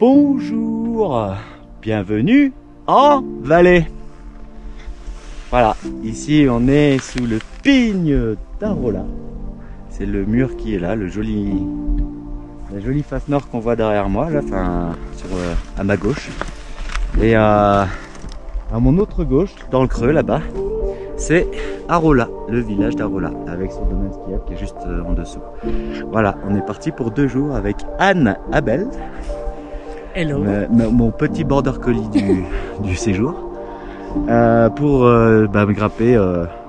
Bonjour, bienvenue en Valais. Voilà, ici on est sous le pigne d'Arola. C'est le mur qui est là, la jolie face nord qu'on voit derrière moi, là, enfin, à ma gauche. Et à mon autre gauche, dans le creux là-bas, c'est Arola, le village d'Arola, avec son domaine skiable qui est juste en dessous. Voilà, on est parti pour 2 jours avec Anne Abel. Hello. Mon petit border collie du séjour. Pour me grimper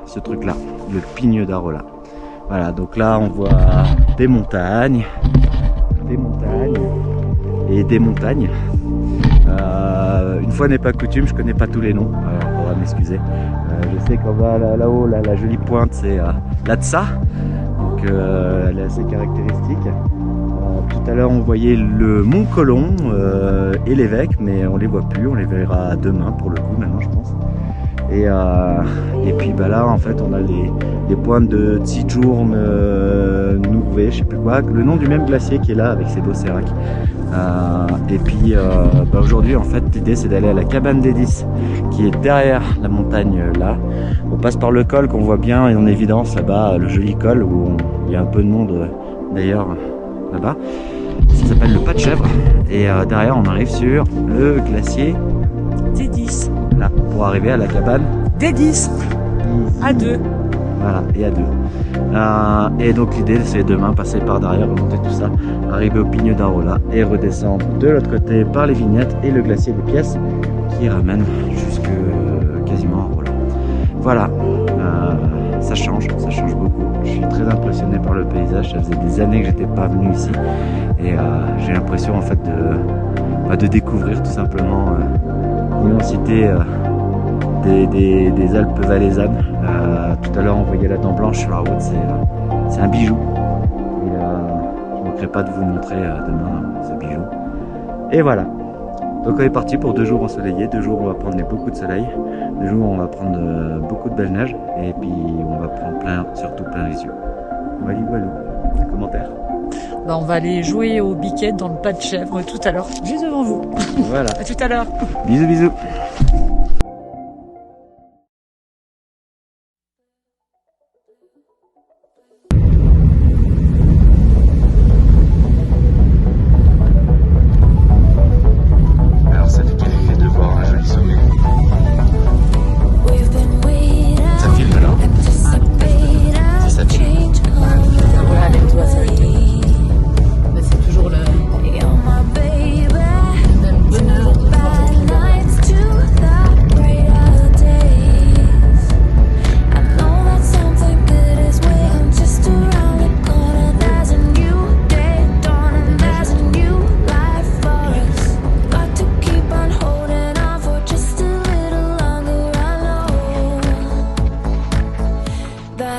ce truc là, le pigne d'Arola. Voilà, donc là on voit des montagnes et des montagnes. Une fois n'est pas coutume, je connais pas tous les noms, alors on va m'excuser. Je sais qu'en bas là-haut, la jolie pointe c'est l'Atsa, donc elle est assez caractéristique. Tout à l'heure on voyait le Mont Colomb et l'évêque, mais on les voit plus, on les verra demain pour le coup maintenant je pense. Et puis là en fait on a les pointes de Tsidjourn, Nouvet, je sais plus quoi, le nom du même glacier qui est là avec ses beaux séracs. Et puis aujourd'hui en fait l'idée c'est d'aller à la cabane des 10 qui est derrière la montagne là. On passe par le col qu'on voit bien en évidence là-bas, le joli col où il y a un peu de monde d'ailleurs là-bas. Ça s'appelle le Pas de Chèvre et derrière on arrive sur le glacier Des 10. là pour arriver à la cabane Des 10. À 2. Voilà, et à 2. Et donc l'idée c'est demain passer par derrière, remonter tout ça, arriver au pigne d'Arola et redescendre de l'autre côté par les vignettes et le glacier des pièces qui ramène jusque quasiment à Arola. Voilà, ça change beaucoup. Je suis très impressionné par le paysage, ça faisait des années que j'étais pas venu ici et j'ai l'impression en fait de découvrir tout simplement l'immensité des Alpes valaisannes. Tout à l'heure on voyait la dent blanche sur la route, c'est un bijou et je ne manquerai pas de vous montrer demain ce bijou. Et voilà, donc on est parti pour 2 jours ensoleillés, 2 jours où on va prendre beaucoup de soleil, 2 jours où on va prendre beaucoup de belles neiges et puis on va prendre surtout plein les yeux. Voilà, commentaires. On va aller jouer au biquet dans le Pas de Chèvre tout à l'heure, juste devant vous. Voilà. À tout à l'heure. Bisous. Alors ça fait quel effet de voir un joli sommet? Ça filme là? Si ça filme. Voilà, les doigts s'arrêter. Mais c'est toujours le même bonheur de voir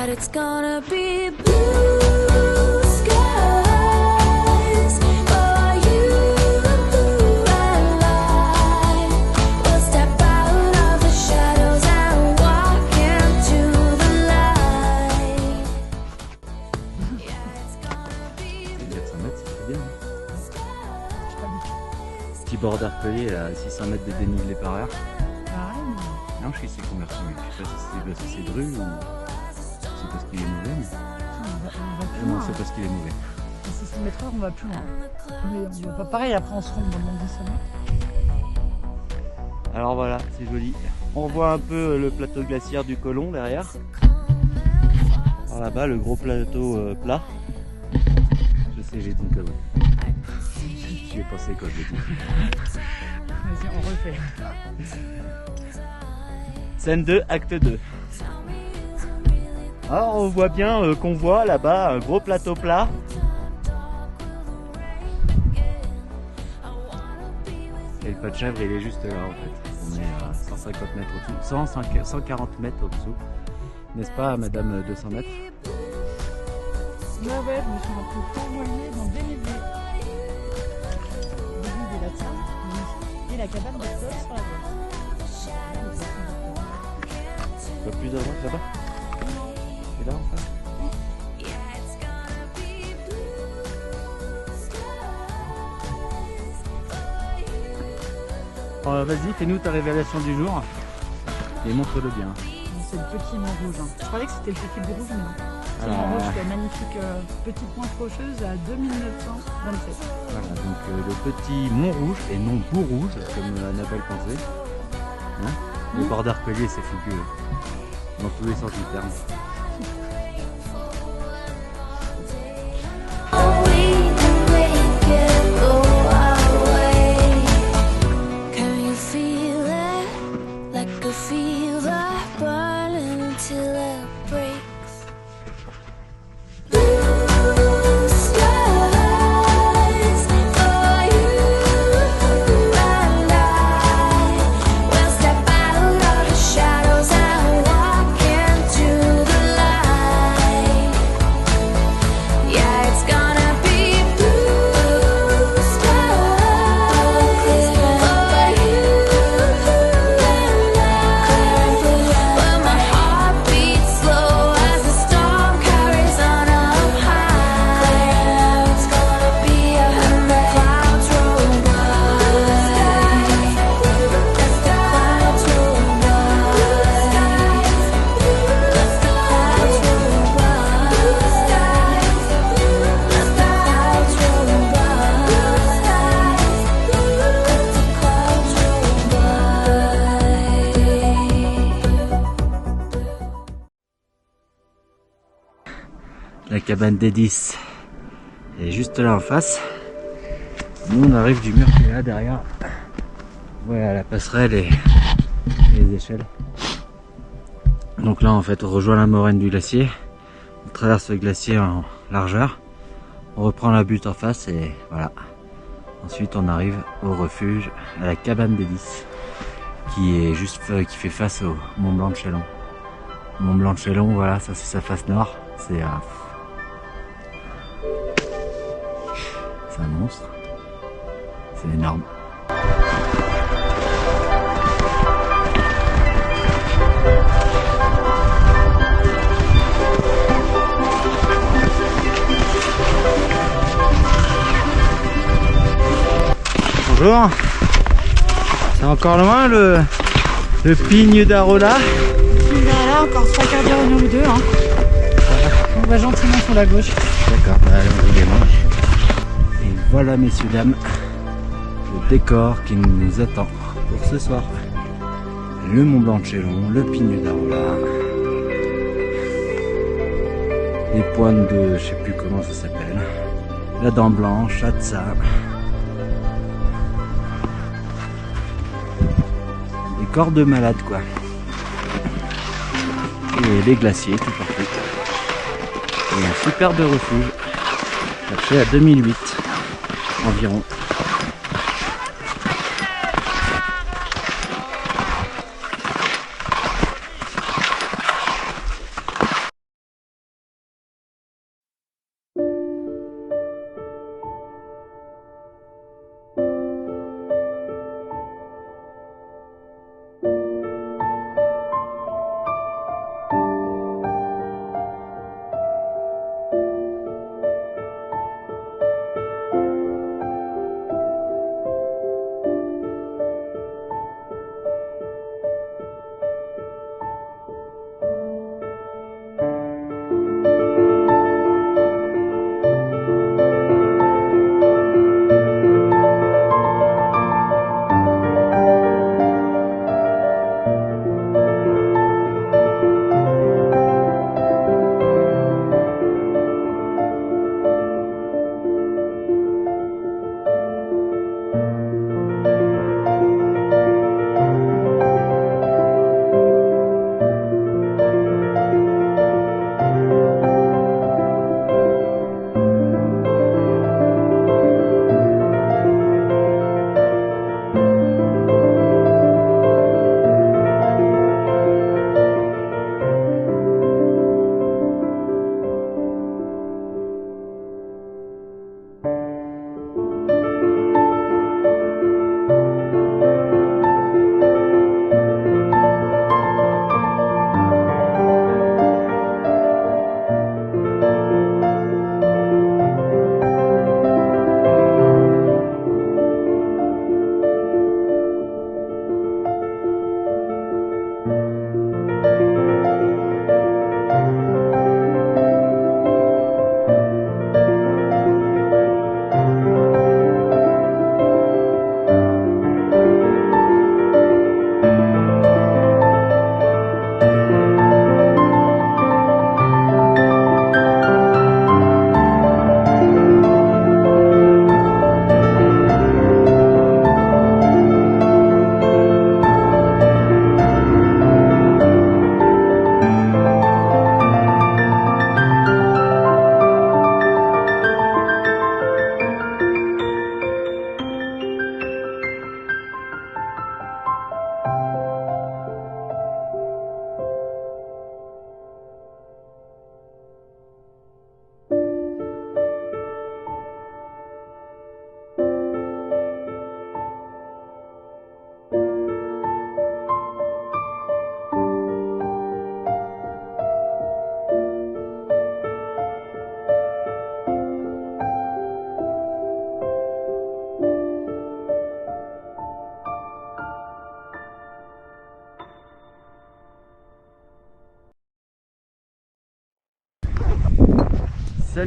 It's gonna be blue skies for you and I. We'll step out of the shadows and walk into the light. Yeah, it's gonna be 400 mètres, c'est très bien. Petit border collier à 600 mètres de dénivelé par heure. Non, je sais c'est converti, mais je sais pas si c'est dru ou c'est parce qu'il est mauvais. Mais... Non, c'est parce qu'il est mauvais. À 600 mètres heure, on va plus loin. Mais on va pas pareil, après on se rend dans le monde des sommets. Alors voilà, c'est joli. On voit un peu le plateau glaciaire du Colomb derrière. Par là-bas, le gros plateau plat. Je sais, j'ai dit une connerie. J'y ai pensé quand je l'ai dit. Vas-y, on refait. Scène 2, acte 2. Alors on voit bien qu'on voit là-bas un gros plateau plat. Et le Pas de Chèvre il est juste là en fait. On est à 150 mètres au-dessous, 140 mètres au-dessous. N'est-ce pas madame 200 mètres? Ouais, je me suis un peu fourvoyée dans le dénivelé. Le début de la table et la cabane de sol sur la gauche. Pas plus à droite là-bas? Et là en face? Vas-y, fais-nous ta révélation du jour et montre-le bien. C'est le petit Montrouge. Hein. Je croyais que c'était le petit Bourrouge, mais non. C'est Voilà. Montrouge, c'est magnifique petite pointe rocheuse à 2927. Voilà, donc le petit Montrouge et non Bourrouge, comme Annabelle pensait. Hein, le bord d'Arpelier, c'est fougueux. Dans tous les sens du terme. We can make it go away. Can you feel it? Like a fever burning until it breaks. Blue skies for you and I. We'll step out of the shadows and walk into the light. Yeah, it's gonna be blue skies for you and I. But my heart beats slow as the storm carries on up high. It's gonna be when the clouds roll by. As the clouds roll by. As the clouds roll by. La cabane des 10 est juste là en face. Nous on arrive du mur qui est là derrière. Voilà la passerelle et les échelles. Donc là en fait on rejoint la moraine du glacier. On traverse le glacier en largeur. On reprend la butte en face et voilà. Ensuite on arrive au refuge, à la cabane des 10 qui est juste qui fait face au Mont Blanc de Chalon. Mont Blanc de Chalon, voilà, ça c'est sa face nord. C'est un monstre. C'est énorme. Bonjour. C'est encore loin le Pigne d'Arola. Là, encore 3 quarts d'heure, 1 ou 2. Hein. On va gentiment sur la gauche. D'accord, allez, on démarre. Et voilà, messieurs, dames, le décor qui nous attend pour ce soir. Le Mont Blanc de Chalon, le Pigne d'Arola, les pointes de, je sais plus comment ça s'appelle, la Dent Blanche, Chatsa. Des corps de malades, quoi. Et les glaciers tout partout. Et un superbe refuge, cherché à 2008 environ.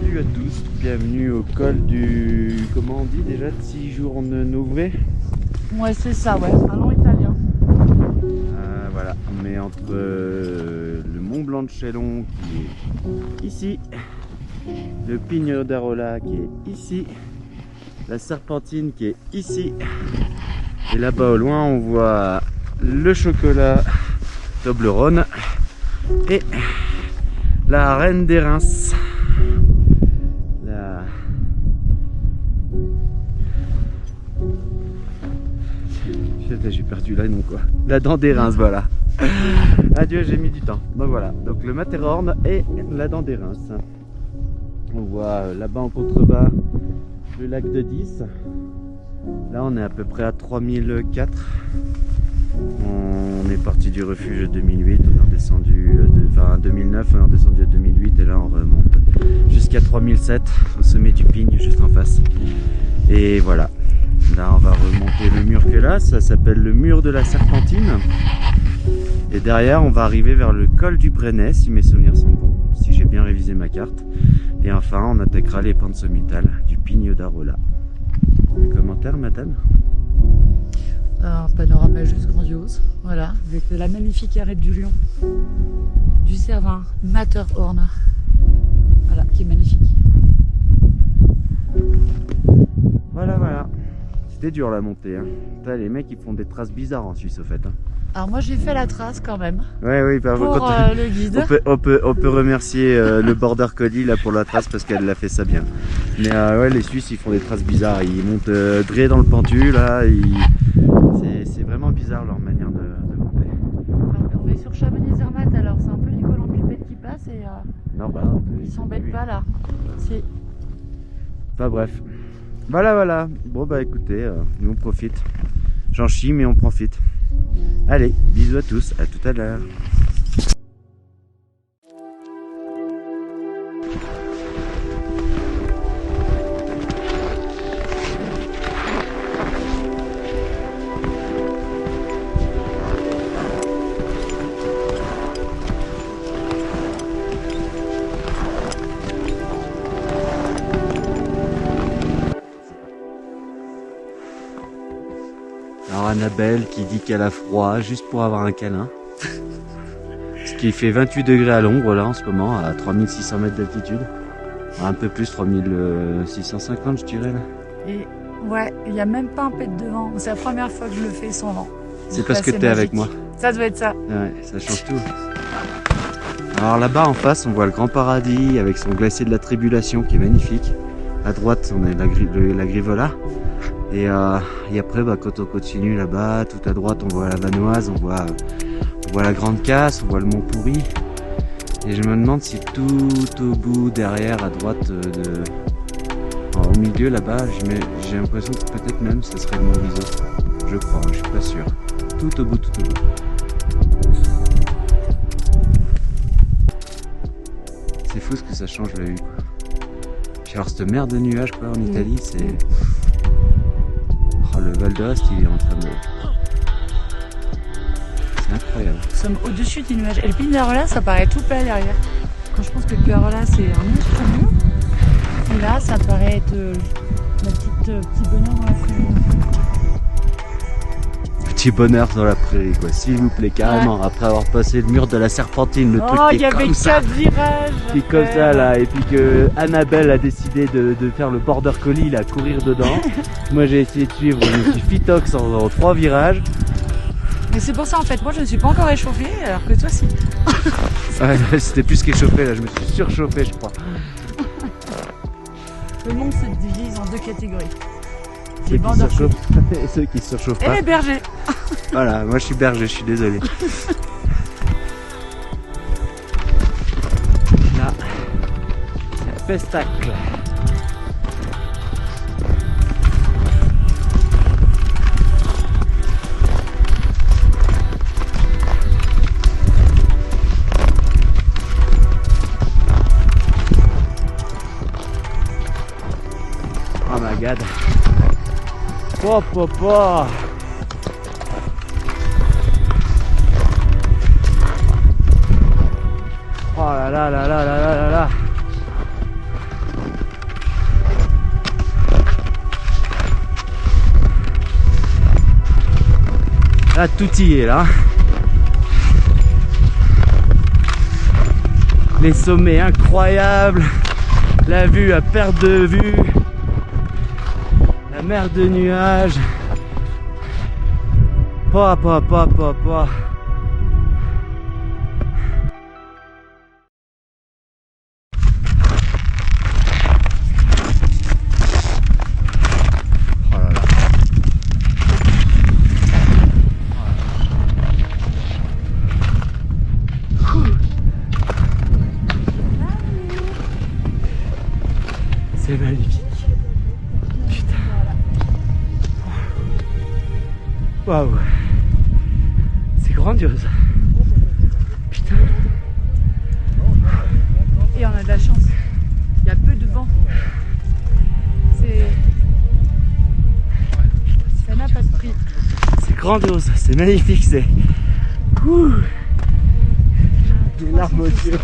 Salut à tous, bienvenue au col du... Comment on dit déjà? Sigiorno-Nove. Ouais, c'est ça, ouais, un nom italien. Voilà, on est entre le Mont Blanc de Chalon qui est ici, le Pigno d'Arola qui est ici, la Serpentine qui est ici, et là-bas au loin on voit le chocolat Toblerone et la Reine des Reims. J'ai perdu là non quoi. La dent des Reims, voilà. Adieu, j'ai mis du temps. Donc voilà, donc le Matterhorn et la dent des Reims. On voit là-bas en contrebas le lac de 10. Là on est à peu près à 3004. On est parti du refuge 2008, on est redescendu enfin 2009, on est redescendu à 2008 et là on remonte jusqu'à 3007 au sommet du Pigne juste en face. Et voilà. Là on va remonter le mur que là, ça s'appelle le mur de la Serpentine. Et derrière on va arriver vers le col du Brennet si mes souvenirs sont bons, si j'ai bien révisé ma carte. Et enfin on attaquera les pentes sommitales du Pigno d'Arola. Des commentaires madame? Un panorama juste grandiose, voilà, avec la magnifique arête du Lion, du Cervin, Matterhorn, voilà, qui est magnifique. Voilà. C'était dur la montée. Hein. Putain, les mecs ils font des traces bizarres en Suisse au fait. Hein. Alors moi j'ai fait la trace quand même, Oui, bah, pour le guide. on peut remercier le border collie là pour la trace parce qu'elle l'a fait ça bien. Mais ouais, les Suisses ils font des traces bizarres, ils montent dré dans le pentu là, c'est vraiment bizarre leur manière de monter. On est sur Chamonix-Zermatt alors c'est un peu les colombipèdes qui passent et Non, bah, ils s'embêtent pas là. Si. Enfin bref. Voilà. Bon bah écoutez, nous on profite. J'en chie mais on profite. Allez, bisous à tous, à tout à l'heure. Alors Annabelle qui dit qu'elle a froid juste pour avoir un câlin. Ce qui fait 28 degrés à l'ombre là en ce moment à 3600 mètres d'altitude. Un peu plus, 3650 je dirais là. Et ouais, il n'y a même pas un pet de vent. C'est la première fois que je le fais sans vent. C'est parce que t'es avec moi. Ça doit être ça. Ouais, ça change tout. Alors là-bas en face on voit le Grand Paradis avec son glacier de la Tribulation qui est magnifique. À droite on a la Grivola. Et après bah, quand on continue là-bas, tout à droite on voit la Vanoise, on voit la Grande Casse, on voit le Mont Pourri. Et je me demande si tout au bout derrière à droite au milieu là-bas, j'ai l'impression que peut-être même ce serait le Mont Viso. Je crois, je suis pas sûr. Tout au bout. C'est fou ce que ça change la vue quoi. Puis alors cette mer de nuages quoi en Italie, c'est... Oh, le Val d'Ast il est en train de... C'est incroyable. Nous sommes au-dessus des nuages. Et le Pigno d'Arola, ça paraît tout plat derrière. Quand je pense que le Pigno d'Arola, c'est un monstre mur. Et là, ça paraît être la petit bonheur dans la prairie. Petit bonheur dans la prairie quoi, s'il vous plaît, carrément. Ouais. Après avoir passé le mur de la Serpentine, le truc il y avait 4 virages. Qui est comme ça là, et puis que Annabelle a décidé de faire le border collie là, courir dedans. Moi j'ai essayé de suivre, je me suis fitox en 3 virages. Mais c'est pour ça en fait, moi je ne suis pas encore échauffé alors que toi si. Ouais, c'était plus qu'échauffé là, je me suis surchauffé je crois. Le monde se divise en 2 catégories. Ceux qui se surchauffent et ceux qui se surchauffent pas. Et les bergers. Voilà, moi je suis berger, je suis désolé. Là, c'est pestacle. Oh my god. Oh. Oh là là. Là, tout y est là. Les sommets incroyables, la vue à perte de vue, la mer de nuages. Pa. Oh là là. C'est magnifique. Putain. Waouh. C'est grandiose. Putain. Et on a de la chance. Il y a peu de vent. Ça n'a pas de prix. C'est grandiose. C'est magnifique. C'est. Ouh. Des larmes aux yeux.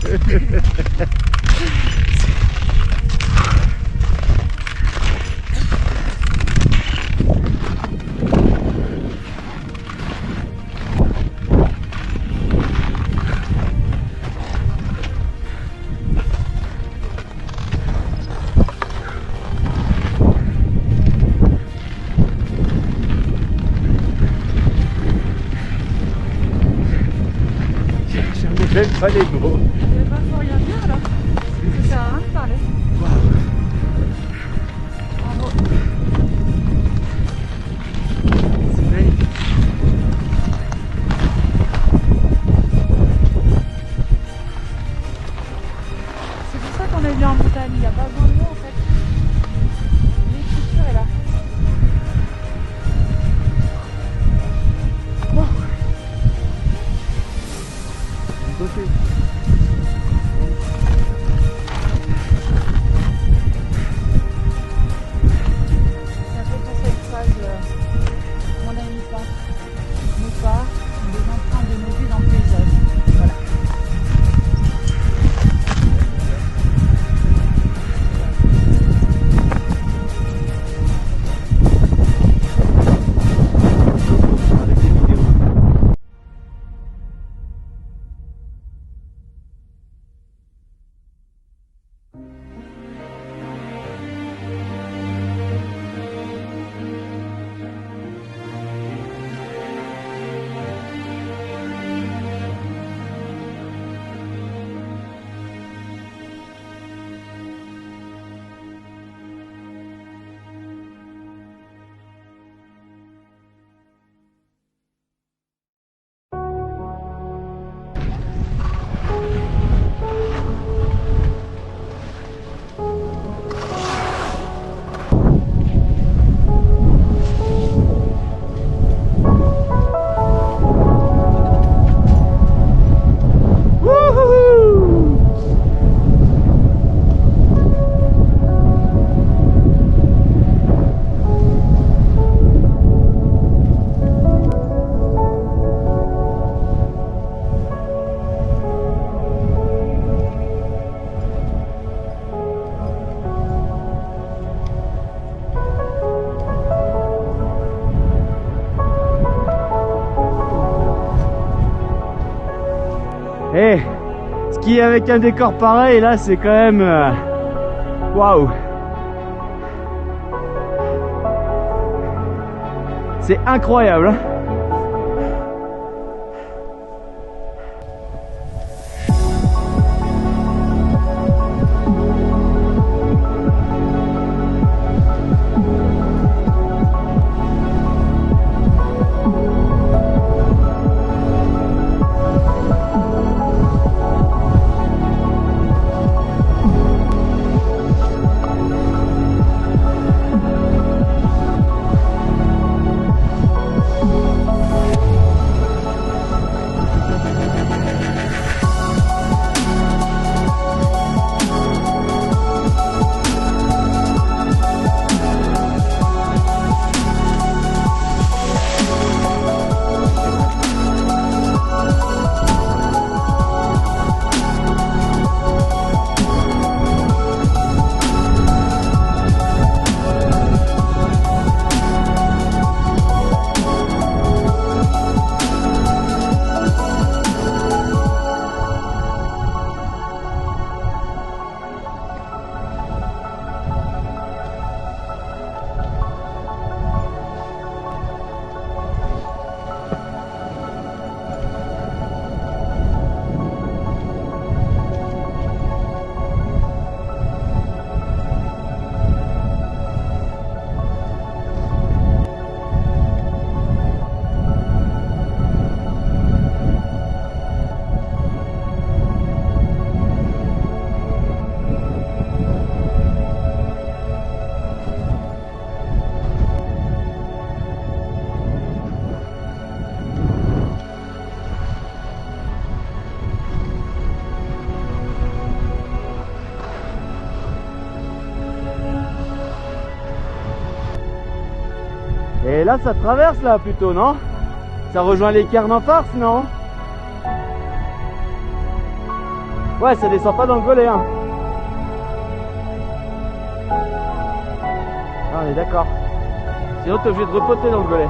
J'aime pas les mots. Il va pas rien dire alors. Ça sert à rien de parler. Bravo. C'est magnifique. C'est pour ça qu'on est venu en montagne. Il n'y a pas besoin de mots en fait. L'écriture est là. Bon. Ça fait penser à une phrase mon ami pas. Nous pas, des empreintes de nos vies dans le paysage. Voilà. Avec des vidéos. Eh, skier avec un décor pareil, là, c'est quand même... Waouh! C'est incroyable, hein. Et là, ça traverse là plutôt, non? Ça rejoint les cairns en farce, non? Ouais, ça descend pas dans le golet, hein. Ah, on est d'accord. Sinon, t'es obligé de repoter dans le golet.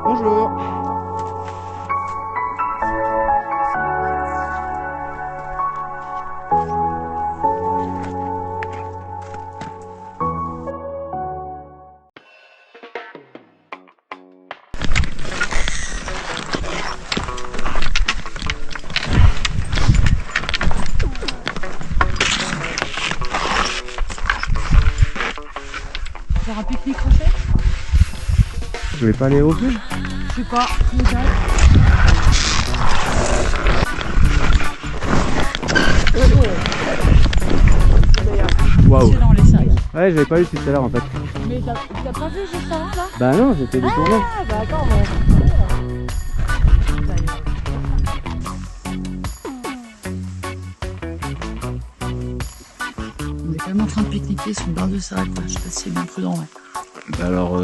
Bonjour. Faire un pique-nique crochet? Je vais pas aller au refuge? Je sais pas. Waouh. C'est dans les sacs. Ouais, j'avais pas eu tout à l'heure en fait. Mais t'as pas vu juste avant là? Bah non, j'étais détourné. Ah bah attends, bon. On est quand même en train de pique-niquer sur une barre de sable, quoi. Je sais pas si c'est bien prudent, ouais. Bah alors,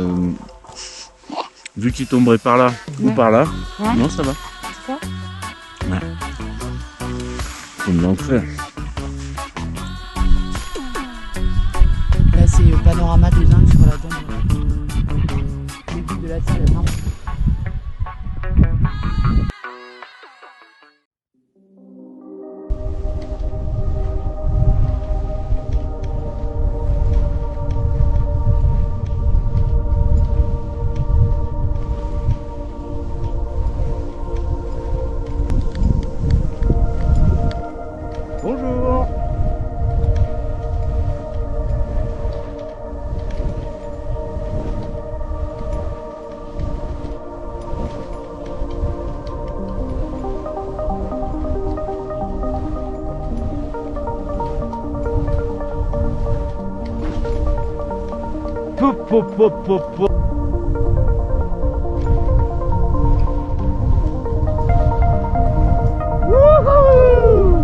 vu qu'il tomberait par là ou Ouais. par là, Ouais. non, ça va. C'est ça? Ouais. Comme l'enfer. Là, c'est le panorama de dingue sur la tombe. Le début de la terre est vraiment. Bonjour. Pop, pop, pop, pop, pop. Wouhou!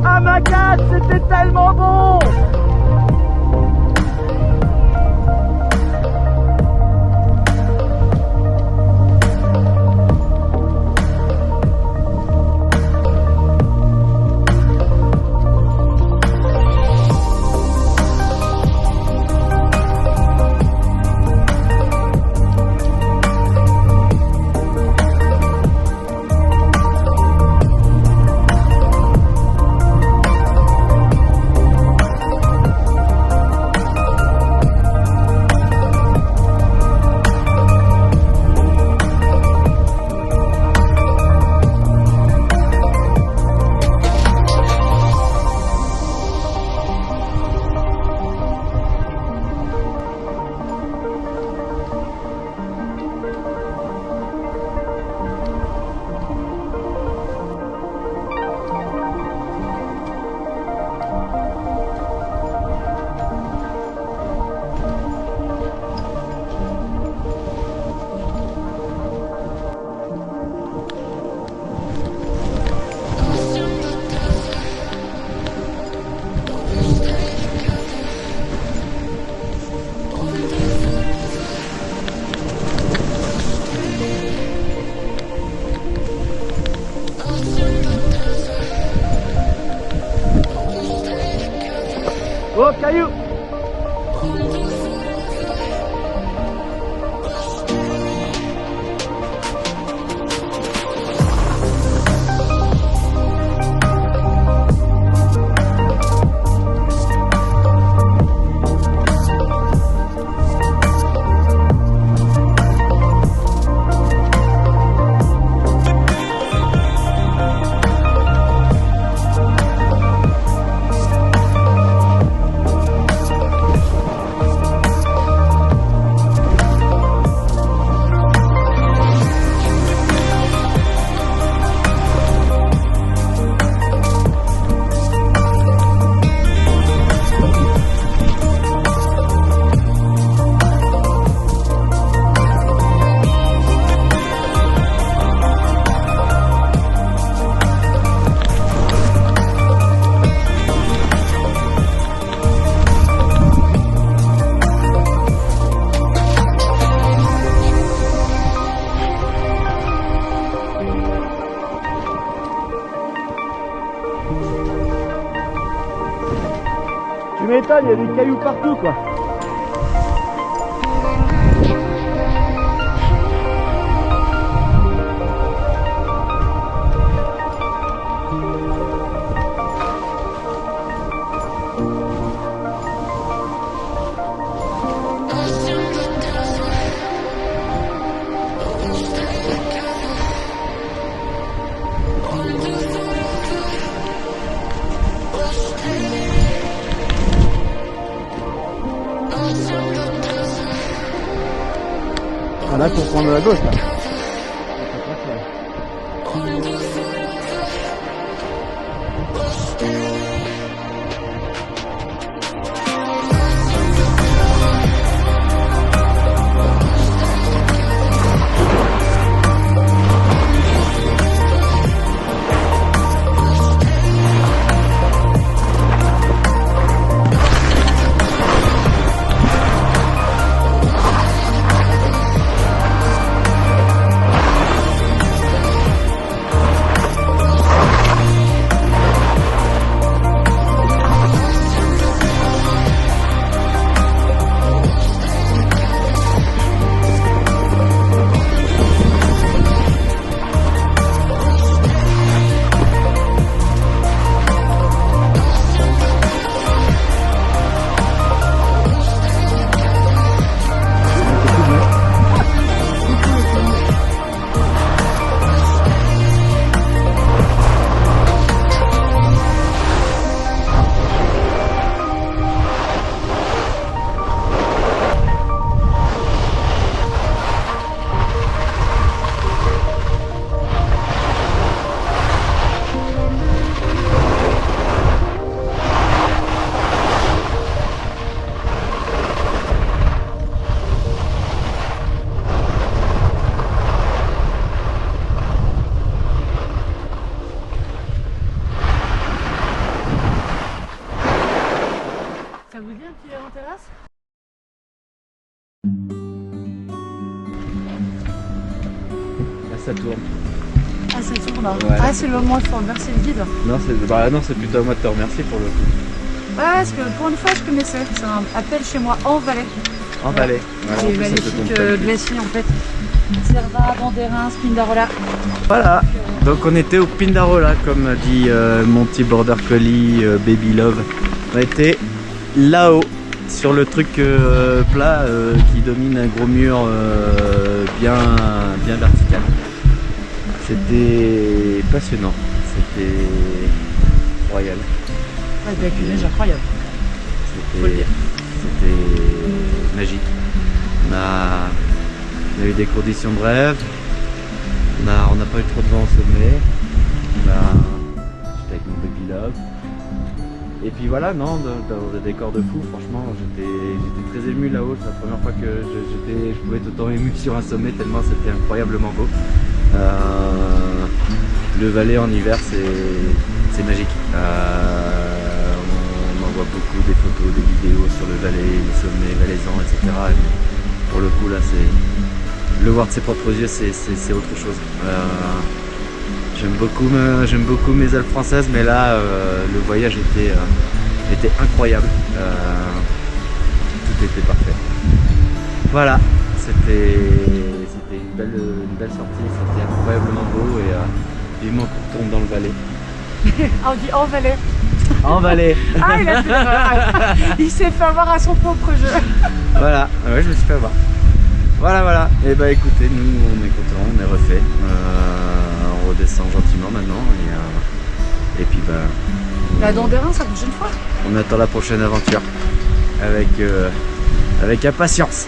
Ah ma God, c'était tellement bon! Oh, caillou! Tu m'étonnes, il y a des cailloux partout quoi. Là pour prendre la gauche là. Ça vous dit un petit en terrasse? Là ça tourne. Ah, ça tourne là. Ouais. Ah, c'est le moment, il faut remercier le guide. Non, c'est plutôt à moi de te remercier pour le coup. Ouais, parce que pour une fois, je connaissais. C'est un appel chez moi en Valais. En Valais. Voilà, en C'est plus, ça te magnifique tombe pas le cul. glacier en fait. Cervin, Banderin, Spindarola. Voilà, donc on était au Pindarola, comme dit mon petit border collie Baby Love. On était là-haut, sur le truc plat qui domine un gros mur bien vertical. C'était passionnant, c'était royal. Ouais, avec une neige incroyable. Faut le dire. C'était magique. On a eu des conditions de rêve. On n'a pas eu trop de vent au sommet. J'étais avec mon Baby Love. Et puis voilà, non, dans le décor de fou, franchement, j'étais très ému là-haut. C'est la première fois que je pouvais être autant ému sur un sommet, tellement c'était incroyablement beau. Le Valais en hiver, c'est magique. On en voit beaucoup, des photos, des vidéos sur le Valais, les sommets valaisans, etc. Et pour le coup, là, le voir de ses propres yeux, c'est autre chose. J'aime beaucoup mes Alpes françaises, mais là, le voyage était était incroyable. Tout était parfait. Voilà, c'était une belle sortie, c'était incroyablement beau et vivement qu'on tombe dans le Valais. On dit en Valais. En Valais. Ah, il a fait l'erreur. Il s'est fait avoir à son propre jeu. Voilà, ouais, je me suis fait avoir. Voilà. Et bah écoutez, nous on est contents, on est refait. On redescend gentiment maintenant et puis bah. La dent d'airain, ça bouge une fois. On attend la prochaine aventure avec impatience.